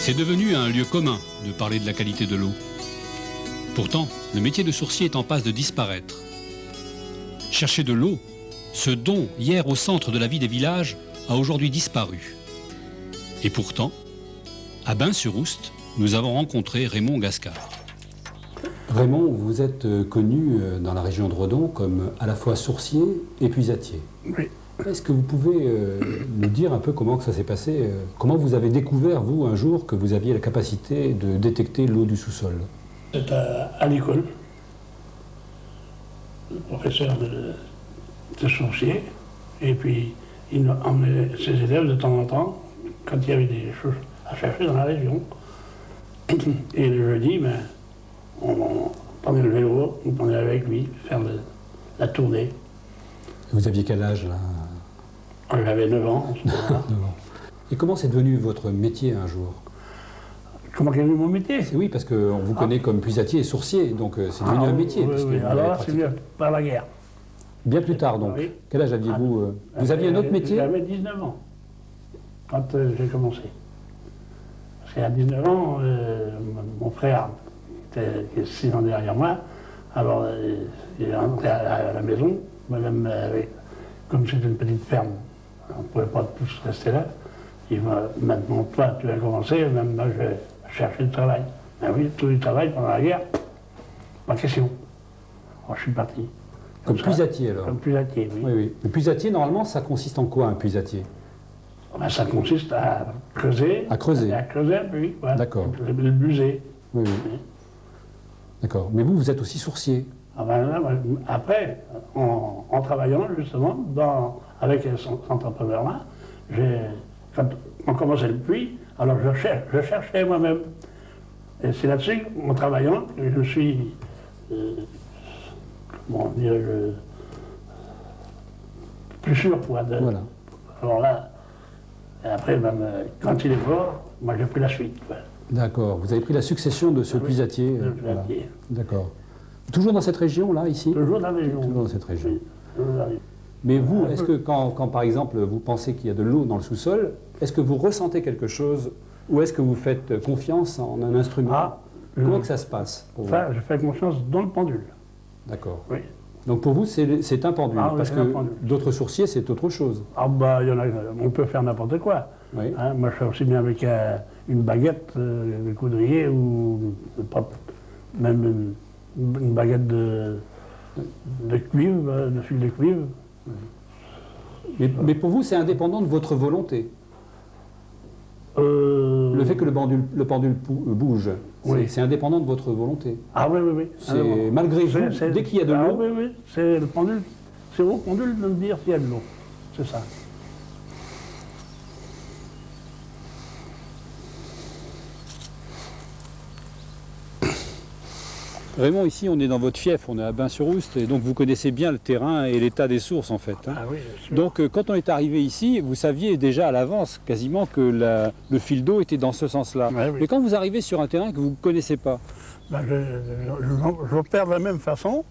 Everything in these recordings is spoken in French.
C'est devenu un lieu commun de parler de la qualité de l'eau. Pourtant, le métier de sourcier est en passe de disparaître. Chercher de l'eau, ce don hier au centre de la vie des villages, a aujourd'hui disparu. Et pourtant, à Bains-sur-Oust, nous avons rencontré Raymond Gascard. Raymond, vous êtes connu dans la région de Redon comme à la fois sourcier et puisatier. Oui. Est-ce que vous pouvez nous dire un peu comment que ça s'est passé? Comment vous avez découvert, vous, un jour, que vous aviez la capacité de détecter l'eau du sous-sol? C'est à l'école. Le professeur de sourcier. Et puis, il emmenait ses élèves de temps en temps, quand il y avait des choses à chercher dans la région. Et le jeudi, ben, on prenait le vélo, on prenait avec lui, faire la tournée. Vous aviez quel âge, là? J'avais 9 ans. 9 ans. Et comment c'est devenu votre métier un jour? Comment est devenu mon métier? Oui, parce qu'on vous connaît comme puisatier et sourcier, donc c'est devenu un métier. Oui, parce que oui. vous Alors l'avez là, c'est bien par la guerre. Bien plus tard, donc. Oui. Quel âge aviez-vous? Vous aviez un autre métier? J'avais 19 ans, quand j'ai commencé. Parce qu'à 19 ans, mon frère, qui est 6 ans derrière moi, alors il est rentré à la maison, madame, comme c'était une petite ferme, on ne pouvait pas tous rester là. Il m'a maintenant, toi, tu vas commencer, même moi, je vais chercher du travail. Ben oui, tout du travail pendant la guerre, pas question. Alors je suis parti. Comme puisatier, alors? Comme puisatier, oui. Oui, oui. Le puisatier, normalement, ça consiste en quoi, un puisatier? Ben, ça consiste à creuser. À creuser? À creuser un peu, oui. Voilà. D'accord. Le buser. Oui, oui. D'accord. Mais vous êtes aussi sourcier? Ah ben là, après, en travaillant justement avec ce entrepreneur-là, quand on commençait le puits, alors je cherchais moi-même. Et c'est là-dessus, en travaillant, que je suis, comment dire, plus sûr. Quoi, Voilà. Alors là, et après, même, quand il est mort, moi j'ai pris la suite. Quoi. D'accord. Vous avez pris la succession de ce puisatier. Voilà. D'accord. Toujours dans cette région, là, ici? Toujours dans la région. Toujours dans cette région. Oui, toujours dans la région. Mais vous, est-ce que quand, par exemple, vous pensez qu'il y a de l'eau dans le sous-sol, est-ce que vous ressentez quelque chose ou est-ce que vous faites confiance en un instrument? Comment que ça se passe pour vous? Ça, je fais confiance dans le pendule. D'accord. Oui. Donc pour vous, c'est un pendule, Ah oui, parce c'est que un pendule. d'autres sourciers, c'est autre chose. Ah bah, il y en a, on peut faire n'importe quoi. Oui. Hein, moi, je fais aussi bien avec une baguette de coudrier ou même une baguette de cuivre, de fil de cuivre. Mais pour vous, c'est indépendant de votre volonté. Le fait que le pendule bouge, Oui. c'est indépendant de votre volonté. Ah oui, oui, oui. C'est malgré vous, dès qu'il y a de l'eau. Ah oui, oui, c'est le pendule. C'est au pendule de me dire s'il y a de l'eau. C'est ça. Raymond, ici, on est dans votre fief, on est à Bains-sur-Oust, et donc vous connaissez bien le terrain et l'état des sources, en fait. Hein. Ah oui, bien sûr. Donc, quand on est arrivé ici, vous saviez déjà à l'avance, quasiment, que le fil d'eau était dans ce sens-là. Ouais, oui. Mais quand vous arrivez sur un terrain que vous ne connaissez pas, Ben, j'opère de la même façon.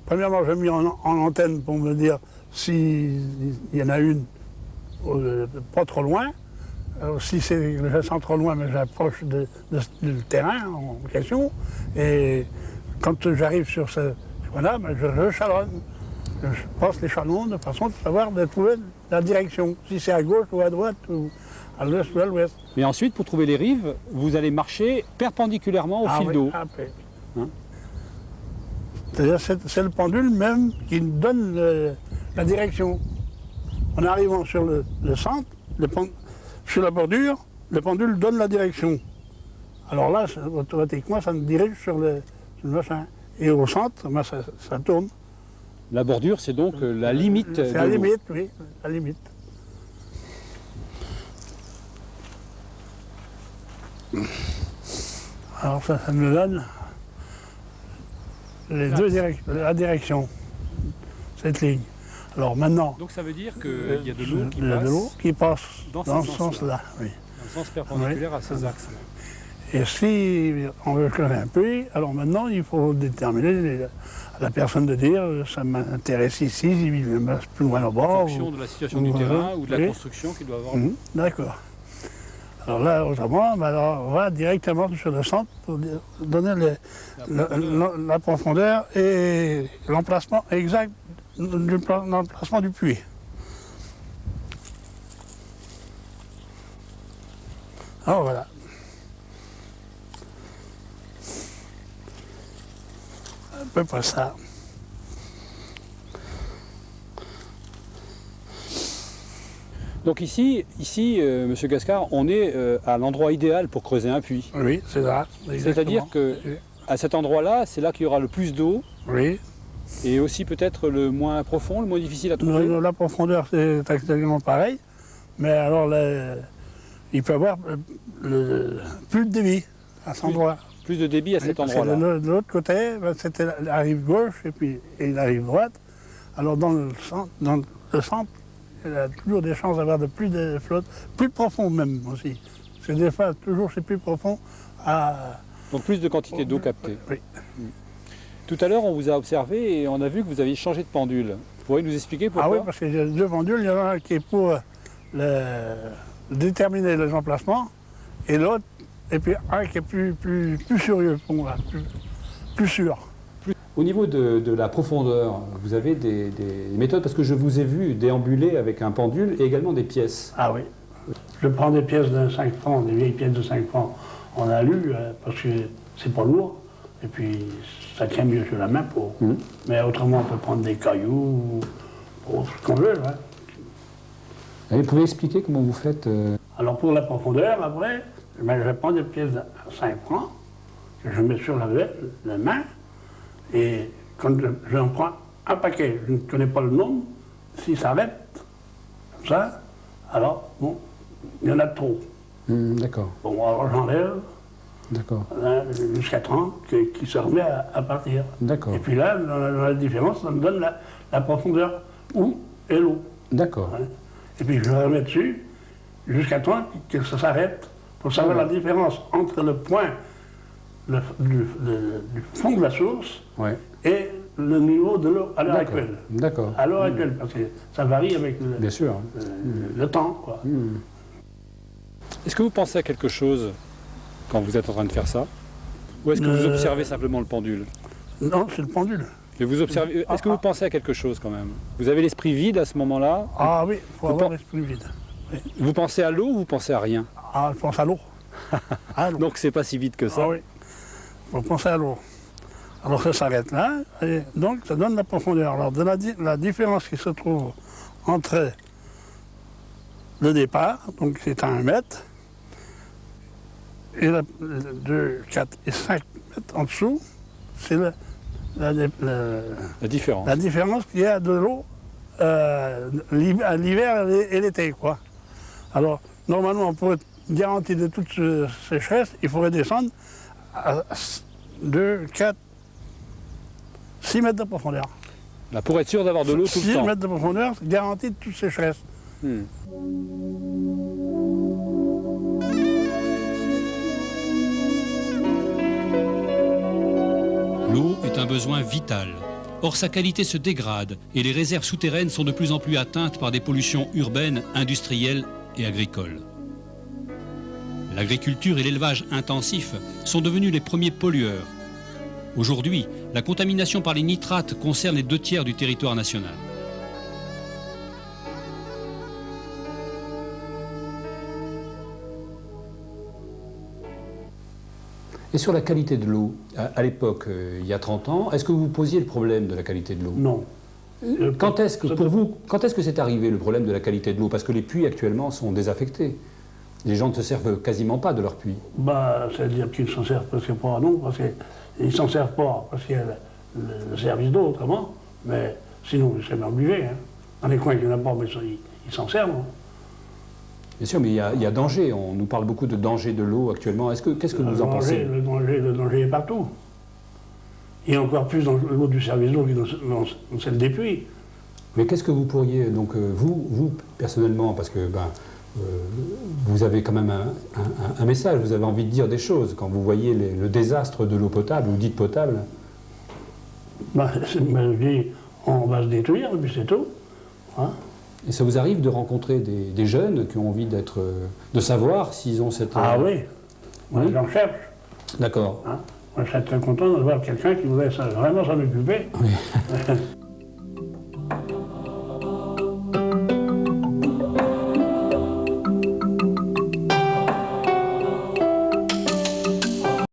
Premièrement, j'ai mis en antenne pour me dire s'il y en a une pas trop loin. Si je sens trop loin, mais j'approche du terrain en question. Et quand j'arrive sur ce point-là, ben, je chalonne. Je passe les chalons de façon de trouver la direction. Si c'est à gauche ou à droite, ou à l'est ou à l'ouest. mais ensuite, pour trouver les rives, vous allez marcher perpendiculairement au fil d'eau. Après. Hein? C'est-à-dire c'est le pendule même qui nous donne la direction. En arrivant sur le centre, sur la bordure, le pendule donne la direction. Alors là, automatiquement, ça me dirige sur le machin. Et au centre, ben, ça tourne. La bordure, c'est donc la limite. C'est la limite, oui, la limite. Alors ça me donne la direction, cette ligne. Alors maintenant, Donc ça veut dire qu'il y a de l'eau qui il y a de l'eau qui passe dans dans ce ce sens-là. Oui. dans le sens perpendiculaire à ces axes. Et si on veut creuser un puits, alors maintenant il faut déterminer à la personne de dire ça m'intéresse ici, il me passe plus loin au En bord. fonction de la situation du terrain ou de la construction qu'il doit avoir. D'accord. Alors là, autrement, ben alors, on va directement sur le centre pour donner la profondeur et l'emplacement exact l'emplacement du puits. Alors voilà. À peu près ça. Donc ici, Monsieur Gascard, on est à l'endroit idéal pour creuser un puits. Oui, c'est ça. C'est-à-dire que à cet endroit-là, c'est là qu'il y aura le plus d'eau. Oui. Et aussi peut-être le moins profond, le moins difficile à trouver. La profondeur, c'est exactement pareil. Mais alors, il peut y avoir plus de débit à cet endroit. Plus de débit à cet endroit-là. De l'autre côté, ben, c'était la rive gauche et la rive droite. Alors dans le centre, il y a toujours des chances d'avoir plus de flotte, plus profond même aussi. Parce que des fois, toujours c'est plus profond. Donc plus de quantité d'eau captée. Oui. Tout à l'heure, on vous a observé et on a vu que vous aviez changé de pendule. Vous pourriez nous expliquer pourquoi? Ah oui, parce qu'il y a deux pendules. Il y en a un qui est pour déterminer les emplacements et l'autre, et puis un qui est plus sérieux pour moi, plus sûr. Au niveau de la profondeur, vous avez des méthodes, parce que je vous ai vu déambuler avec un pendule et également des pièces. Ah oui. Je prends des pièces de 5 francs, des vieilles pièces de 5 francs en alu, parce que c'est pas lourd, et puis ça tient mieux sur la main. Mais autrement, on peut prendre des cailloux, ou ce qu'on veut. Hein. Vous pouvez expliquer comment vous faites Alors pour la profondeur, après, je prends des pièces de 5 francs, que je mets sur la main, et quand j'en prends un paquet, je ne connais pas le nombre, s'il s'arrête, comme ça, alors, bon, il y en a trop. D'accord. Bon, alors j'enlève, jusqu'à 30, qui se remet à partir. D'accord. Et puis là, dans la différence, ça me donne la profondeur et l'eau. D'accord. Hein. Et puis je le remets dessus, jusqu'à 30, que ça s'arrête, pour savoir la différence entre le point du fond de la source et le niveau de l'eau à l'heure actuelle. D'accord. À l'heure actuelle, parce que ça varie avec bien sûr. Le temps. Quoi. Est-ce que vous pensez à quelque chose quand vous êtes en train de faire ça? Ou est-ce que vous observez simplement le pendule? Non, c'est le pendule. Et vous observez. Est-ce que vous pensez à quelque chose quand même? Vous avez l'esprit vide à ce moment-là? Ah oui, il faut avoir l'esprit vide. Oui. Vous pensez à l'eau ou vous pensez à rien? Ah, je pense à l'eau. Donc c'est pas si vite que ça. Ah oui, il faut penser à l'eau. Alors ça s'arrête là, et donc ça donne la profondeur. Alors de la différence qui se trouve entre le départ, donc c'est à 1 mètre, et 2, 4 et 5 mètres en dessous, c'est la différence. La différence qu'il y a de l'eau à l'hiver et l'été, quoi. Alors, normalement, pour être garanti de toute sécheresse, il faudrait descendre à 2, 4, 6 mètres de profondeur. Là, pour être sûr d'avoir de l'eau tout le temps. 6 mètres de profondeur, garantie de toute sécheresse. L'eau est un besoin vital. Or, sa qualité se dégrade et les réserves souterraines sont de plus en plus atteintes par des pollutions urbaines, industrielles et agricoles. L'agriculture et l'élevage intensif sont devenus les premiers pollueurs. Aujourd'hui, la contamination par les nitrates concerne les 2/3 du territoire national. Et sur la qualité de l'eau, à l'époque, il y a 30 ans, est-ce que vous posiez le problème de la qualité de l'eau? Non. Quand est-ce que c'est arrivé le problème de la qualité de l'eau? Parce que les puits actuellement sont désaffectés. Les gens ne se servent quasiment pas de leurs puits. Bah, c'est-à-dire qu'ils ne s'en servent presque pas, non, parce qu'ils ne s'en servent pas, parce qu'il y a le service d'eau, autrement, mais sinon, ils sont obligés. Hein. Dans les coins, il n'y en a pas, mais ils s'en servent. Hein. Bien sûr, mais il y a danger. On nous parle beaucoup de danger de l'eau actuellement. Qu'est-ce que vous en pensez? Le danger est partout. Et encore plus dans l'eau du service d'eau que dans celle des puits. Mais qu'est-ce que vous pourriez, donc vous personnellement, parce que vous avez quand même un message, vous avez envie de dire des choses quand vous voyez le désastre de l'eau potable ou dite potable? On va se détruire, et puis c'est tout. Hein. Et ça vous arrive de rencontrer des jeunes qui ont envie de savoir s'ils ont cette... Ah oui, Oui. j'en cherche. D'accord. Hein. Moi, je serais très content de voir quelqu'un qui voudrait vraiment s'en occuper. Oui.